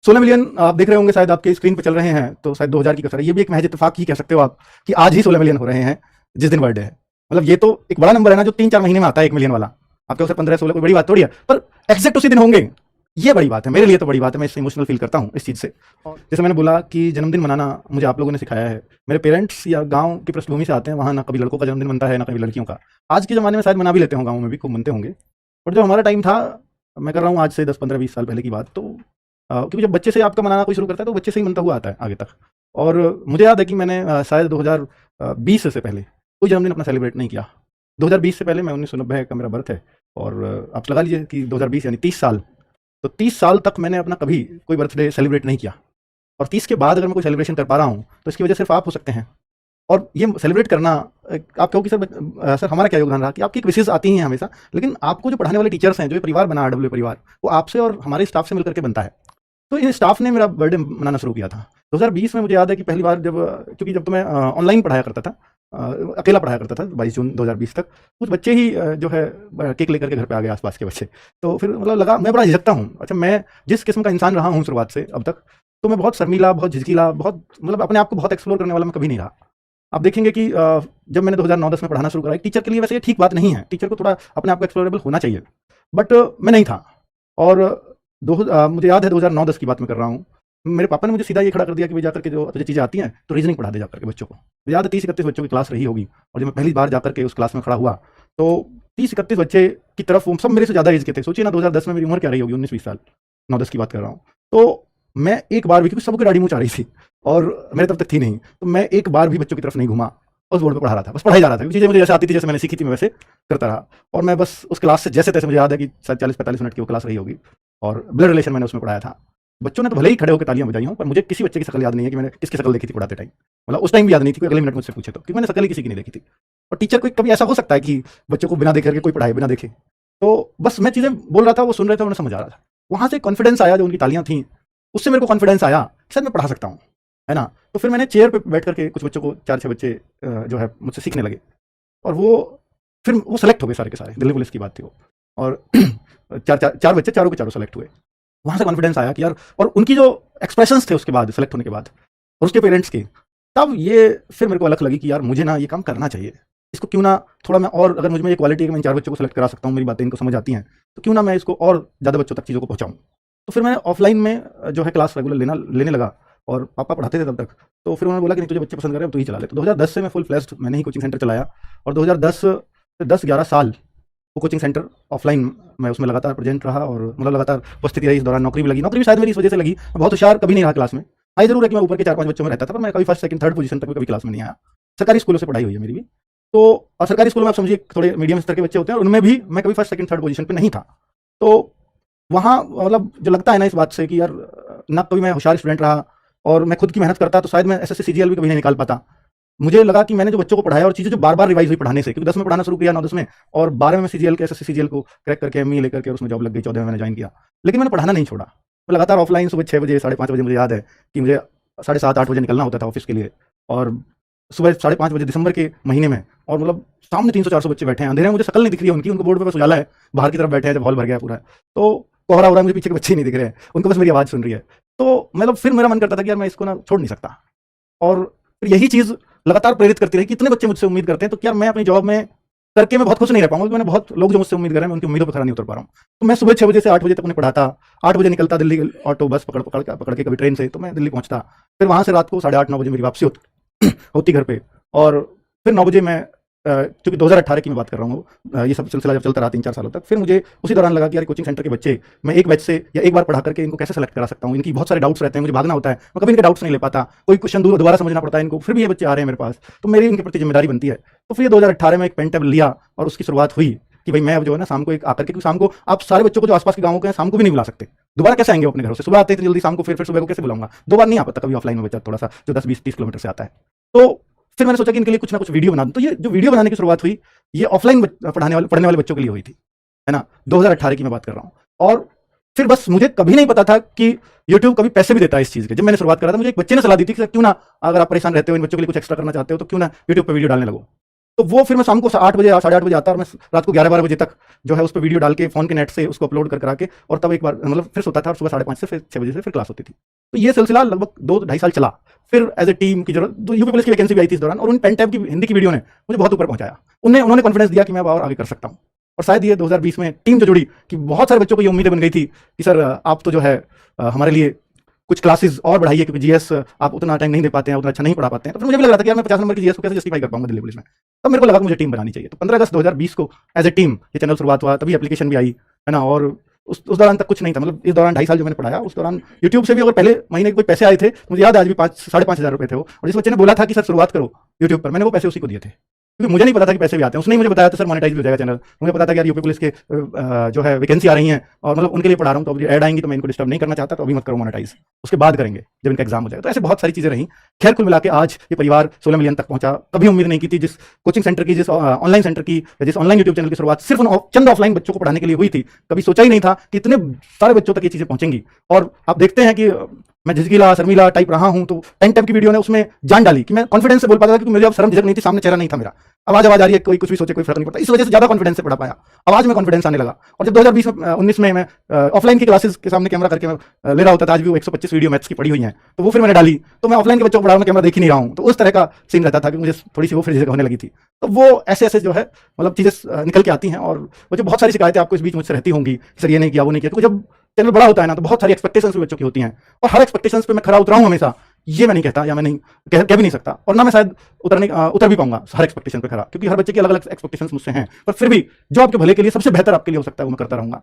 16 million आप देख रहे होंगे शायद आपके स्क्रीन पे चल रहे हैं, तो शायद 2000 की कसर है। ये भी एक महज इत्तेफाक ही कह सकते हो आप कि आज ही 16 मिलियन हो रहे हैं जिस दिन बर्थडे है। मतलब ये तो एक बड़ा नंबर है ना, जो 3-4 महीने में आता है 1 मिलियन वाला। आपके उसे 15-16 कोई बड़ी बात थोड़ी है, पर एग्जैक्ट उसी दिन होंगे, ये बड़ी बात है। मेरे लिए तो बड़ी बात है, मैं इससे इमोशनल फील करता हूँ इस चीज़ से। और जैसे मैंने बोला कि जन्मदिन मनाना मुझे आप लोगों ने सिखाया है। मेरे पेरेंट्स या गाँव की पृष्ठभूमि से आते हैं, वहाँ ना कभी लड़कों का जन्मदिन बनता है ना कभी लड़कियों का। आज के ज़माने में शायद मना भी लेते हों, गाँव में भी खूब मनते होंगे, बट जो हमारा टाइम था, मैं कर रहा हूँ आज से 10-15-20 साल पहले की बात, तो क्योंकि जब बच्चे से आपका मनाना कोई शुरू करता है तो बच्चे से ही मनता हुआ आता है आगे तक। और मुझे याद है कि मैंने शायद 2020 से पहले कोई जन्मदिन अपना सेलिब्रेट नहीं किया। 2020 से पहले मैं 1990 का मेरा बर्थ है, और आप लगा लीजिए कि 2020 यानी 30 साल, तो 30 साल तक मैंने अपना कभी कोई बर्थडे सेलिब्रेट नहीं किया। और 30 के बाद अगर मैं कोई सेलिब्रेशन कर पा रहा हूँ तो इसकी वजह सिर्फ आप हो सकते हैं। और ये सेलिब्रेट करना, आप कहो कि सर हमारा क्या योगदान रहा, कि आपकी एक विशेष आती हैं हमेशा, लेकिन आपको जो पढ़ाने वाले टीचर्स हैं, जो ये परिवार बना आरडब्ल्यू परिवार, वो आपसे और हमारे स्टाफ से मिलकर के बनता है। तो इन स्टाफ ने मेरा बर्थडे मनाना शुरू किया था 2020 में। मुझे याद है कि पहली बार जब, क्योंकि जब तो मैं ऑनलाइन पढ़ाया करता था, अकेला पढ़ाया करता था 22 जून 2020 तक, कुछ बच्चे ही जो है केक लेकर के घर पे आ गए, आसपास के बच्चे। तो फिर मतलब लगा, मैं बड़ा झिझकता हूँ। अच्छा, मैं जिस किस्म का इंसान रहा हूँ शुरुआत से अब तक, तो मैं बहुत शर्मीला, बहुत झिझकीला, बहुत मतलब अपने आप को बहुत एक्सप्लोर करने वाला मैं कभी नहीं रहा। आप देखेंगे कि जब मैंने 2009-10 में पढ़ाना शुरू करा, एक टीचर के लिए वैसे ये ठीक बात नहीं है, टीचर को थोड़ा अपने आप को एक्सप्लोरेबल होना चाहिए, बट मैं नहीं था। और मुझे याद है 2009-10 की बात मैं कर रहा हूँ, मेरे पापा ने मुझे सीधा ये खड़ा कर दिया कि भाई जाकर के जो तुझे चीज़ें आती हैं तो रीजनिंग पढ़ा दे जाकर के बच्चों को। मुझे याद है 30-31 बच्चों की क्लास रही होगी, और जब मैं पहली बार जाकर के उस क्लास में खड़ा हुआ तो 30-31 बच्चे की तरफ, वो सब मेरे से ज़्यादा एज के थे। सोचिए ना, 2010 में मेरी उम्र क्या रही होगी, 19-20 साल, 9-10 की बात कर रहा हूँ। तो मैं एक बार भी, क्योंकि सबकी दाढ़ी मूंछ आ रही थी और मेरे तब तक थी नहीं, तो मैं एक बार भी बच्चों की तरफ नहीं घूमा, उस बोर्ड पे पढ़ा रहा था, बस पढ़ाई जा रहा था। चीज़ें मुझे जैसे आती थी, जैसे मैंने सीखी थी, मैं वैसे करता रहा। और मैं बस उस क्लास से जैसे तैसे, मुझे याद है कि शायद 40-45 मिनट की वो क्लास रही होगी, और ब्लड रिलेशन मैंने उसमें पढ़ाया था। बच्चों ने तो भले ही खड़े होकर तालियां बजाई हों, पर मुझे किसी बच्चे की शक्ल याद नहीं है कि मैंने किसकी शक्ल देखी थी पढ़ाते टाइम। मतलब उस टाइम भी याद नहीं थी, कोई अगले मिनट मुझसे पूछे तो, क्योंकि मैंने शक्ल ही किसी की नहीं देखी थी। और टीचर को कभी ऐसा हो सकता है कि बच्चों को बिना देख करके कोई पढ़ाए, बिना देखे? तो बस मैं चीज़ें बोल रहा था, वो सुन रहे थे, उन्हें समझ आ रहा था। वहाँ से कॉन्फिडेंस आया, जो उनकी तालियां थी उससे मेरे को कॉन्फिडेंस आया कि सर मैं पढ़ा सकता हूँ, है ना। तो फिर मैंने चेयर पर बैठ करके कुछ बच्चों को, 4-6 बच्चे जो है मुझसे सीखने लगे, और फिर वो सेलेक्ट हो गए सारे के सारे। दिल्ली पुलिस की बात थी वो, और चार बच्चे, चारों के चारों सेलेक्ट हुए। वहाँ से कॉन्फिडेंस आया कि यार, और उनकी जो एक्सप्रेशंस थे उसके बाद, सेलेक्ट होने के बाद, और उसके पेरेंट्स के, तब ये फिर मेरे को अलग लगी कि यार मुझे ना ये काम करना चाहिए। इसको क्यों ना थोड़ा मैं, और अगर मुझ में ये क्वालिटी है कि मैं 4 बच्चों को सेलेक्ट करा सकता हूँ, मेरी बातें इनको समझ आती हैं, तो क्यों ना मैं इसको और ज़्यादा बच्चों तक चीज़ों को पहुँचाऊँ। तो फिर मैं ऑफलाइन में जो है क्लास रेगुलर लेने लगा, और पापा पढ़ाते थे तब तक। तो फिर उन्होंने बोला कि नहीं, तुझे बच्चे पसंद कर रहे हैं, तो ही चला ले। तो 2010 से मैं फुल फ्लेज्ड मैंने ही कोचिंग सेंटर चलाया, और 2010 से 10-11 साल वो कोचिंग सेंटर ऑफलाइन मैं उसमें लगातार प्रेजेंट रहा, और मतलब लगातार उपस्थिति रही। इस दौरान नौकरी भी लगी, नौकरी भी शायद मेरी इस वजह से लगी, मैं बहुत होशियार कभी नहीं रहा क्लास में। हाँ, जरूर है कि मैं ऊपर के 4-5 बच्चों में रहता था, पर मैं कभी फर्स्ट, सेकंड, थर्ड पोजीशन तक में कभी क्लास में नहीं आया। सरकारी स्कूलों से पढ़ाई हुई है मेरी भी, तो और सरकारी स्कूलों में आप समझिए थोड़े मीडियम स्तर के बच्चे होते हैं, और उनमें भी मैं कभी फर्स्ट, सेकंड, थर्ड पोजीशन पे नहीं था। तो वहाँ मतलब जो लगता है ना इस बात से कि यार, ना कभी मैं होशियार स्टूडेंट रहा, और मैं खुद की मेहनत करता तो शायद मैं एसएससी सीजीएल भी कभी नहीं निकाल पाता। मुझे लगा कि मैंने जो बच्चों को पढ़ाया, और चीज़ें जो बार-बार रिवाइज़ हुई पढ़ाने से, क्योंकि 10 में पढ़ाना शुरू किया, 9-10 में, और 12 में सीजीएल के, एसएससी सीजीएल को क्रैक करके एमई लेकर के उसमें जॉब लग गई, 14 में मैंने जॉइन किया। लेकिन मैंने पढ़ाना नहीं छोड़ा। मैं लगातार ऑफलाइन सुबह 6 बजे, 5:30 बजे, मुझे याद है कि मुझे 7:30-8 बजे निकलना होता था ऑफिस के लिए, और सुबह 5:30 बजे दिसंबर के महीने में, और मतलब सामने 300-400 बच्चे बैठे हैं, अंधेरे में, मुझे शक्ल नहीं दिख रही है उनकी, उनको बोर्ड पे बस उजाला है, बाहर की तरफ बैठे हैं, जब हॉल भर गया पूरा, तो कोहरा हो रहा है, मुझे पीछे के बच्चे ही नहीं दिख रहे हैं, उनको बस मेरी आवाज़ सुन रही है। तो मतलब फिर मेरा मन करता था कि यार मैं इसको ना छोड़ नहीं सकता, और फिर यही चीज़ लगातार प्रेरित करती रही कि इतने बच्चे मुझसे उम्मीद करते हैं, तो क्या मैं अपनी जॉब में करके मैं बहुत खुश नहीं रह पाऊंगा, क्योंकि मैंने बहुत लोग जो मुझसे उम्मीद कर रहे हैं, मैं उनकी उम्मीदों पर खरा नहीं उतर पा रहा हूँ। तो मैं सुबह 6 बजे से 8 बजे तक उन्हें पढ़ाता, 8 बजे निकलता, दिल्ली ऑटो बस पकड़ के कभी ट्रेन से, तो मैं दिल्ली पहुंचता। फिर वहाँ से रात को 8:30-9 बजे मेरी वापसी होती घर पे, और फिर 9 बजे मैं, क्योंकि 2018 की मैं बात कर रहा हूँ, ये सब सिलसिला जब चलता रहा 3-4 सालों तक, फिर मुझे उसी दौरान लगा कि यार कोचिंग सेंटर के बच्चे, मैं एक बैच से या एक बार पढ़ा करके इनको कैसे सेलेक्ट करा सकता हूँ। इनकी बहुत सारे डाउट्स रहते हैं, मुझे भागना होता है, मैं कभी इनके डाउट्स नहीं ले पाता, कोई क्वेश्चन दोबारा समझना पड़ता है इनको, फिर भी ये बच्चे आ रहे हैं मेरे पास, तो मेरी इनके प्रति जिम्मेदारी बनती है। तो फिर 2018 में एक पेन टेबल लिया, और उसकी शुरुआत हुई कि भाई मैं अब जो है ना शाम को एक आकर के, क्योंकि शाम को आप सारे बच्चों को जो आसपास के गाँव के हैं, शाम को भी नहीं बुला सकते, दोबारा कैसे आएंगे अपने घरों से? सुबह आते हैं जल्दी, शाम को फिर सुबह को कैसे बुलाऊंगा? 2 बार नहीं आ पाता कभी ऑफलाइन में बच्चा थोड़ा सा, जो 10-20-30 किलोमीटर से आता है। तो फिर मैंने सोचा कि इनके लिए कुछ ना कुछ वीडियो बना दूं। तो ये जो वीडियो बनाने की शुरुआत हुई, ये ऑफलाइन पढ़ने वाले बच्चों के लिए हुई थी, है ना, 2018 की मैं बात कर रहा हूँ। और फिर बस मुझे कभी नहीं पता था कि यूट्यूब कभी पैसे भी देता है इस चीज़ के। जब मैंने शुरुआत करा था, मुझे एक बच्चे ने सलाह दी थी कि क्यों ना, अगर आप परेशान रहते हो, इन बच्चों के लिए कुछ एक्स्ट्रा करना चाहते हो, तो क्यों ना यूट्यूब पर वीडियो डालने लगो। तो वो फिर मैं शाम को 8 बजे 8:30 बजे आता और मैं रात को 11-12 बजे तक जो है उस पर वीडियो डाल के फोन के नेट से उसको अपलोड कर करा के और तब एक बार मतलब फिर सोता था और सुबह 5:30 से फिर 6 बजे से फिर क्लास होती थी। तो ये सिलसिला लगभग 2-2.5 साल चला। फिर एज ए टीम की जरूरत यूपी पुलिस की वैकेंसी भी आई थी इस दौरान और उन पेन टैब की हिंदी की वीडियो ने मुझे बहुत ऊपर पहुंचाया। उन्होंने कॉन्फिडेंस दिया कि मैं और आगे कर सकता हूँ। और शायद ये 2020 में टीम जो जुड़ी कि बहुत सारे बच्चों को ये उम्मीदें बन गई थी कि सर आप तो जो है हमारे लिए कुछ क्लासेस और बढ़ाइए क्योंकि जीएस आप उतना टाइम नहीं दे पाते हैं, उतना अच्छा नहीं पढ़ा पाते हैं। तो फिर मुझे भी लग रहा था कि यार मैं 50 नंबर की जीएस को कैसे जस्टिफाई कर पाऊंगा दिल्ली पुलिस में। तब मेरे को लगा कि मुझे टीम बनानी चाहिए। तो 15 अगस्त 2020 को एज ए टीम ये चैनल शुरुआत हुआ, तभी एप्लीकेशन भी आई, है ना। और उस दौरान तक कुछ नहीं था, मतलब इस दौरान 2.5 साल जो मैंने पढ़ाया उस दौरान यूट्यूब से भी अगर पहले महीने के कोई पैसे आए थे, मुझे याद है आज भी 5-5.5 हज़ार रुपए थे वो। और जिस बच्चे ने बोला था कि सर शुरुआत करो यूट्यूब पर, मैंने वो पैसे उसी को दिए थे क्योंकि मुझे नहीं पता था कि पैसे भी आते हैं। उसने ही मुझे बताया था सर मोनेटाइज भी हो जाएगा चैनल। मुझे पता था कि यार यूपी पुलिस के जो है वैकेंसी आ रही हैं और मतलब उनके लिए पढ़ा रहा हूँ, तो अभी ऐड आएंगी तो मैं इनको डिस्टर्ब नहीं करना चाहता, तो अभी मत करो मोनेटाइज, उसके बाद करेंगे जब इनका एग्जाम हो जाएगा। तो ऐसे बहुत सारी चीजें रहीं। खैर कुल मिला के आज ये परिवार 16 मिलियन तक पहुंचा। कभी उम्मीद नहीं की थी। जिस कोचिंग सेंटर की, जिस ऑनलाइन सेंटर की, जिस ऑनलाइन यूट्यूब चैनल की शुरुआत सिर्फ चंद ऑफलाइन बच्चों को पढ़ाने के लिए हुई थी, कभी सोचा ही नहीं था कि इतने सारे बच्चों तक ये चीजें पहुंचेंगी। और आप देखते हैं कि मैं झिझकिला शर्मिला टाइप रहा हूं, तो पेन टैब की वीडियो ने उसमें जान डाली कि मैं कॉन्फिडेंस से बोल पाता था, क्योंकि मुझे अब शर्म झिझक नहीं थी, सामने चेहरा नहीं था मेरा। आवाज आ रही है, कोई कुछ भी सोचे कोई फर्क नहीं पड़ता। इस वजह से ज्यादा कॉन्फिडेंस से पढ़ा पाया, आवाज में कॉन्फिडेंस आने लगा। और जब 2020 में 19 में मैं ऑफलाइन की क्लासेस के सामने कैमरा करके मैं ले रहा होता था, आज भी वो 125 वीडियो मैथ्स की पड़ी हुई हैं, तो वो फिर मैंने डाली। तो मैं ऑफलाइन के बच्चों को पढ़ा रहा हूं, कैमरा देख ही नहीं रहा हूं, तो उस तरह का सीन रहता था कि मुझे थोड़ी सी वो फिर झिझक होने लगी थी। तो वो ऐसे जो है मतलब चीजें निकल के आती हैं। और वो जो बहुत सारी शिकायतें आपको इस बीच मुझसे रहती होंगी, सर ये नहीं किया वो नहीं किया, क्योंकि जब चैनल बड़ा होता है ना, तो बहुत सारी एक्सपेक्टेशंस भी बच्चों की होती हैं। और हर एक्सपेक्टेशंस पे मैं खरा उतरा हूं हमेशा, ये मैं नहीं कहता, या मैं नहीं कह भी नहीं सकता, और ना मैं शायद उतर भी पाऊंगा हर एक्सपेक्टेशन पे खरा, क्योंकि हर बच्चे की अलग अलग एक्सपेक्टेशंस मुझसे हैं। पर फिर भी जो आपके भले के लिए सबसे बेहतर आपके लिए हो सकता है वो मैं करता रहूंगा।